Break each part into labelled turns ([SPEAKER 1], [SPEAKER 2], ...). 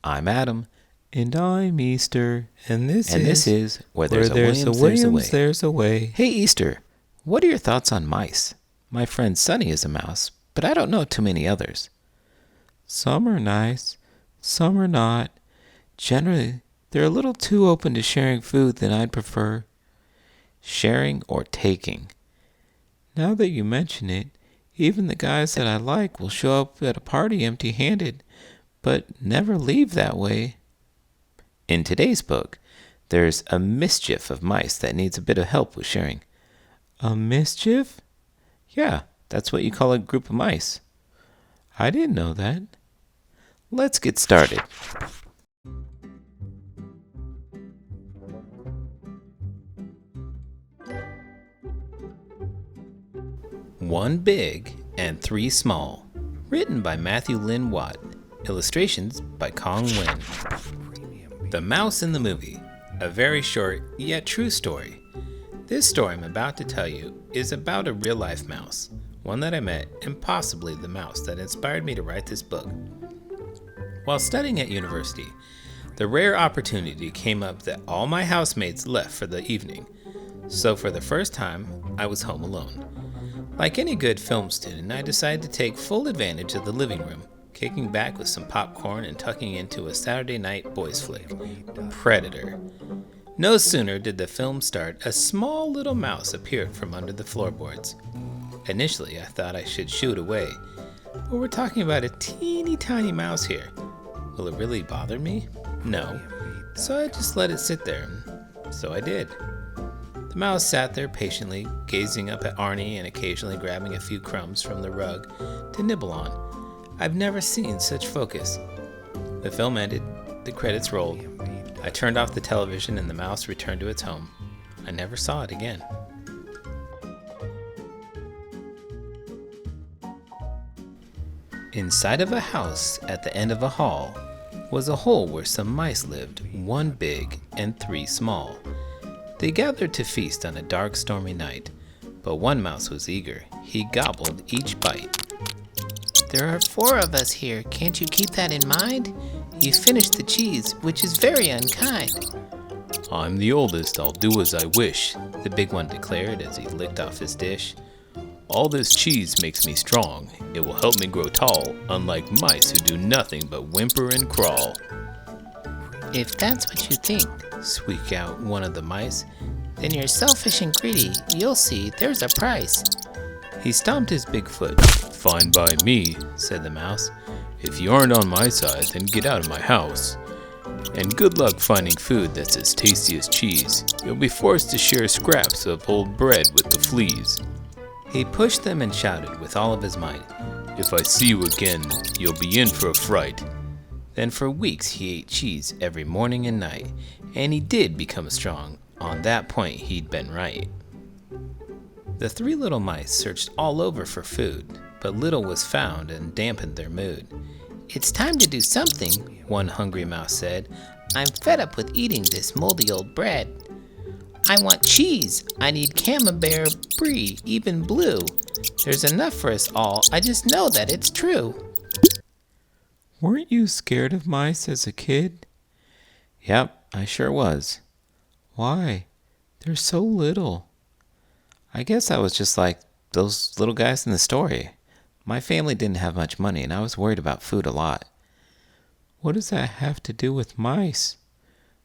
[SPEAKER 1] I'm Adam.
[SPEAKER 2] And I'm Easter. And this
[SPEAKER 1] is Where
[SPEAKER 2] There's a Williams, There's a Way.
[SPEAKER 1] Hey, Easter, what are your thoughts on mice? My friend Sunny is a mouse, but I don't know too many others.
[SPEAKER 2] Some are nice, some are not. Generally, they're a little too open to sharing food than I'd prefer.
[SPEAKER 1] Sharing or taking?
[SPEAKER 2] Now that you mention it, even the guys that I like will show up at a party empty-handed, but never leave that way.
[SPEAKER 1] In today's book, there's a mischief of mice that needs a bit of help with sharing.
[SPEAKER 2] A mischief?
[SPEAKER 1] Yeah, that's what you call a group of mice.
[SPEAKER 2] I didn't know that.
[SPEAKER 1] Let's get started. One Big and Three Small. Written by Matthew Lyne-Watt. Illustrations by Cong Nguyen. The Mouse in the Movie. A very short yet true story. This story I'm about to tell you is about a real-life mouse. One that I met, and possibly the mouse that inspired me to write this book. While studying at university, the rare opportunity came up that all my housemates left for the evening. So for the first time, I was home alone. Like any good film student, I decided to take full advantage of the living room, kicking back with some popcorn and tucking into a Saturday night boys flick, Predator. No sooner did the film start, a small little mouse appeared from under the floorboards. Initially, I thought I should shoo it away, but we're talking about a teeny tiny mouse here. Will it really bother me? No. So I just let it sit there, and so I did. The mouse sat there patiently, gazing up at Arnie and occasionally grabbing a few crumbs from the rug to nibble on. I've never seen such focus. The film ended, the credits rolled. I turned off the television and the mouse returned to its home. I never saw it again. Inside of a house at the end of a hall was a hole where some mice lived, one big and three small. They gathered to feast on a dark, stormy night, but one mouse was eager. He gobbled each bite.
[SPEAKER 3] There are 4 of us here. Can't you keep that in mind? You finished the cheese, which is very unkind.
[SPEAKER 1] I'm the oldest, I'll do as I wish, the big one declared as he licked off his dish. All this cheese makes me strong. It will help me grow tall, unlike mice who do nothing but whimper and crawl.
[SPEAKER 3] If that's what you think,
[SPEAKER 1] squeaked out one of the mice,
[SPEAKER 3] then you're selfish and greedy. You'll see, there's a price.
[SPEAKER 1] He stomped his big foot. Fine by me, said the mouse. If you aren't on my side, then get out of my house. And good luck finding food that's as tasty as cheese. You'll be forced to share scraps of old bread with the fleas. He pushed them and shouted with all of his might, If I see you again, you'll be in for a fright. Then for weeks he ate cheese every morning and night, and he did become strong. On that point he'd been right. The 3 little mice searched all over for food, but little was found and dampened their mood.
[SPEAKER 3] It's time to do something,
[SPEAKER 1] one hungry mouse said.
[SPEAKER 3] I'm fed up with eating this moldy old bread. I want cheese. I need camembert, brie, even blue. There's enough for us all. I just know that it's true.
[SPEAKER 2] Weren't you scared of mice as a kid?
[SPEAKER 1] Yep, I sure was.
[SPEAKER 2] Why? They're so little.
[SPEAKER 1] I guess I was just like those little guys in the story. My family didn't have much money, and I was worried about food a lot.
[SPEAKER 2] What does that have to do with mice?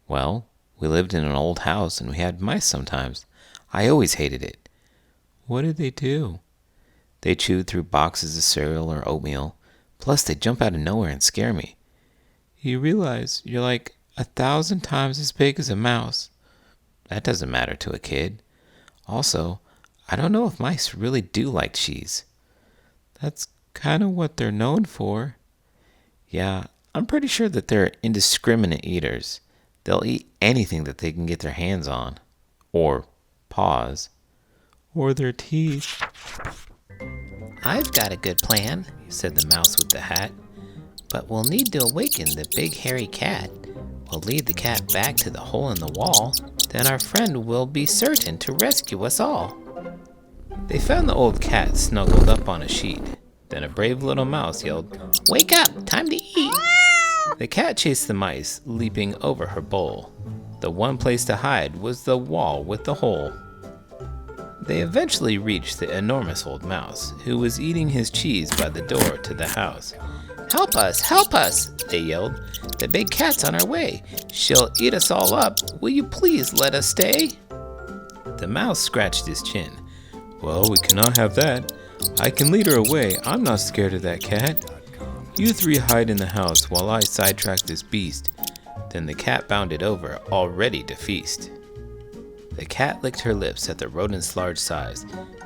[SPEAKER 1] Well, we lived in an old house, and we had mice sometimes. I always hated it.
[SPEAKER 2] What did they do?
[SPEAKER 1] They chewed through boxes of cereal or oatmeal. Plus, they'd jump out of nowhere and scare me.
[SPEAKER 2] You realize you're like 1,000 times as big as a mouse.
[SPEAKER 1] That doesn't matter to a kid. Also, I don't know if mice really do like cheese.
[SPEAKER 2] That's kind of what they're known for.
[SPEAKER 1] Yeah, I'm pretty sure that they're indiscriminate eaters. They'll eat anything that they can get their hands on. Or paws.
[SPEAKER 2] Or their teeth.
[SPEAKER 3] I've got a good plan, said the mouse with the hat. But we'll need to awaken the big hairy cat. We'll lead the cat back to the hole in the wall. Then our friend will be certain to rescue us all.
[SPEAKER 1] They found the old cat snuggled up on a sheet. Then a brave little mouse yelled,
[SPEAKER 3] Wake up! Time to eat!
[SPEAKER 1] The cat chased the mice, leaping over her bowl. The one place to hide was the wall with the hole. They eventually reached the enormous old mouse, who was eating his cheese by the door to the house.
[SPEAKER 3] Help us, they yelled. The big cat's on our way. She'll eat us all up. Will you please let us stay?
[SPEAKER 1] The mouse scratched his chin. Well, we cannot have that. I can lead her away. I'm not scared of that cat. You three hide in the house while I sidetrack this beast. Then the cat bounded over, all ready to feast. The cat licked her lips at the rodent's large size.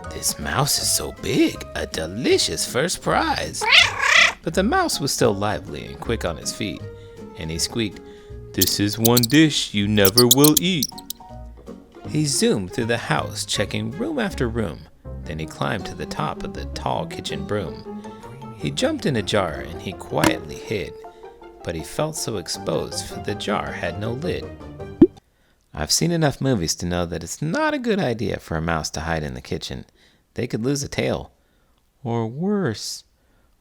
[SPEAKER 1] This mouse is so big, a delicious first prize. But the mouse was still lively and quick on his feet, and he squeaked, This is one dish you never will eat. He zoomed through the house, checking room after room. Then he climbed to the top of the tall kitchen broom. He jumped in a jar and he quietly hid, but he felt so exposed for the jar had no lid. I've seen enough movies to know that it's not a good idea for a mouse to hide in the kitchen. They could lose a tail. Or worse.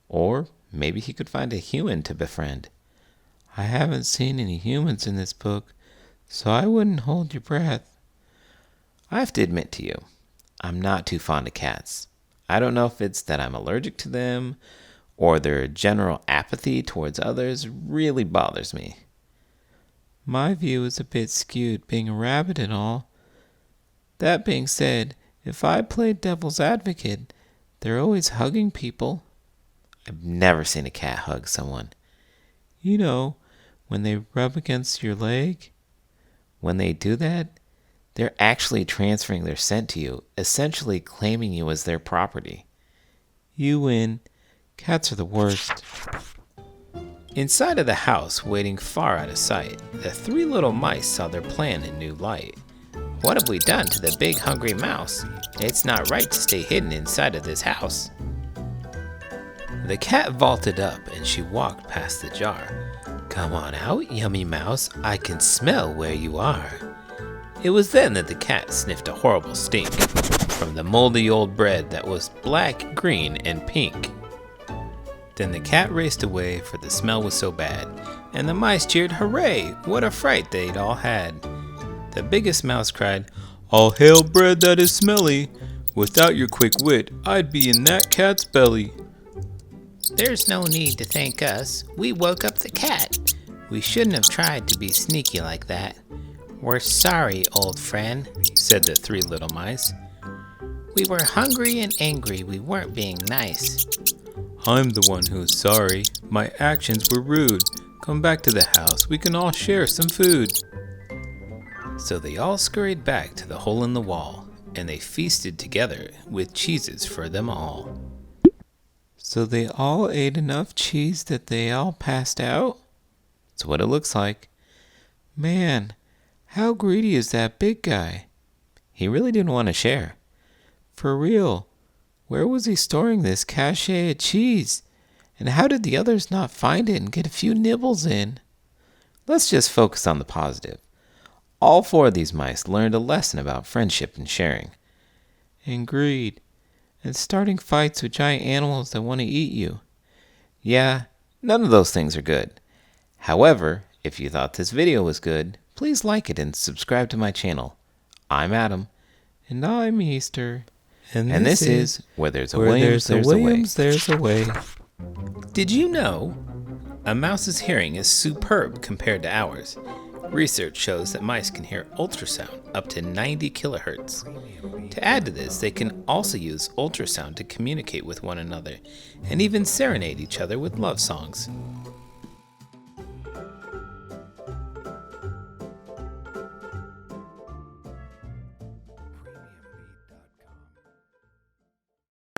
[SPEAKER 1] Or maybe he could find a human to befriend. I haven't seen any humans in this book, so I wouldn't hold your breath. I have to admit to you, I'm not too fond of cats. I don't know if it's that I'm allergic to them, or their general apathy towards others really bothers me.
[SPEAKER 2] My view is a bit skewed, being a rabbit and all. That being said, if I played devil's advocate, they're always hugging people.
[SPEAKER 1] I've never seen a cat hug someone.
[SPEAKER 2] You know, when they rub against your leg.
[SPEAKER 1] When they do that, they're actually transferring their scent to you, essentially claiming you as their property.
[SPEAKER 2] You win. Cats are the worst.
[SPEAKER 1] Inside of the house, waiting far out of sight, the three little mice saw their plan in new light.
[SPEAKER 3] What have we done to the big hungry mouse? It's not right to stay hidden inside of this house.
[SPEAKER 1] The cat vaulted up and she walked past the jar. Come on out, yummy mouse, I can smell where you are. It was then that the cat sniffed a horrible stink from the moldy old bread that was black, green, and pink. Then the cat raced away, for the smell was so bad, and the mice cheered, Hooray! What a fright they'd all had. The biggest mouse cried, All hail bread that is smelly. Without your quick wit, I'd be in that cat's belly.
[SPEAKER 3] There's no need to thank us. We woke up the cat. We shouldn't have tried to be sneaky like that. We're sorry, old friend, said the three little mice. We were hungry and angry. We weren't being nice.
[SPEAKER 1] I'm the one who's sorry. My actions were rude. Come back to the house. We can all share some food. So they all scurried back to the hole in the wall, and they feasted together with cheeses for them all.
[SPEAKER 2] So they all ate enough cheese that they all passed out?
[SPEAKER 1] That's what it looks like.
[SPEAKER 2] Man, how greedy is that big guy?
[SPEAKER 1] He really didn't want to share.
[SPEAKER 2] For real. Where was he storing this cache of cheese? And how did the others not find it and get a few nibbles in?
[SPEAKER 1] Let's just focus on the positive. All four of these mice learned a lesson about friendship and sharing.
[SPEAKER 2] And greed. And starting fights with giant animals that want to eat you.
[SPEAKER 1] Yeah, none of those things are good. However, if you thought this video was good, please like it and subscribe to my channel. I'm Adam.
[SPEAKER 2] And I'm Easter.
[SPEAKER 1] And this is Where There's a Williams,
[SPEAKER 2] There's a Way.
[SPEAKER 1] Did you know a mouse's hearing is superb compared to ours? Research shows that mice can hear ultrasound up to 90 kilohertz. To add to this, they can also use ultrasound to communicate with one another and even serenade each other with love songs.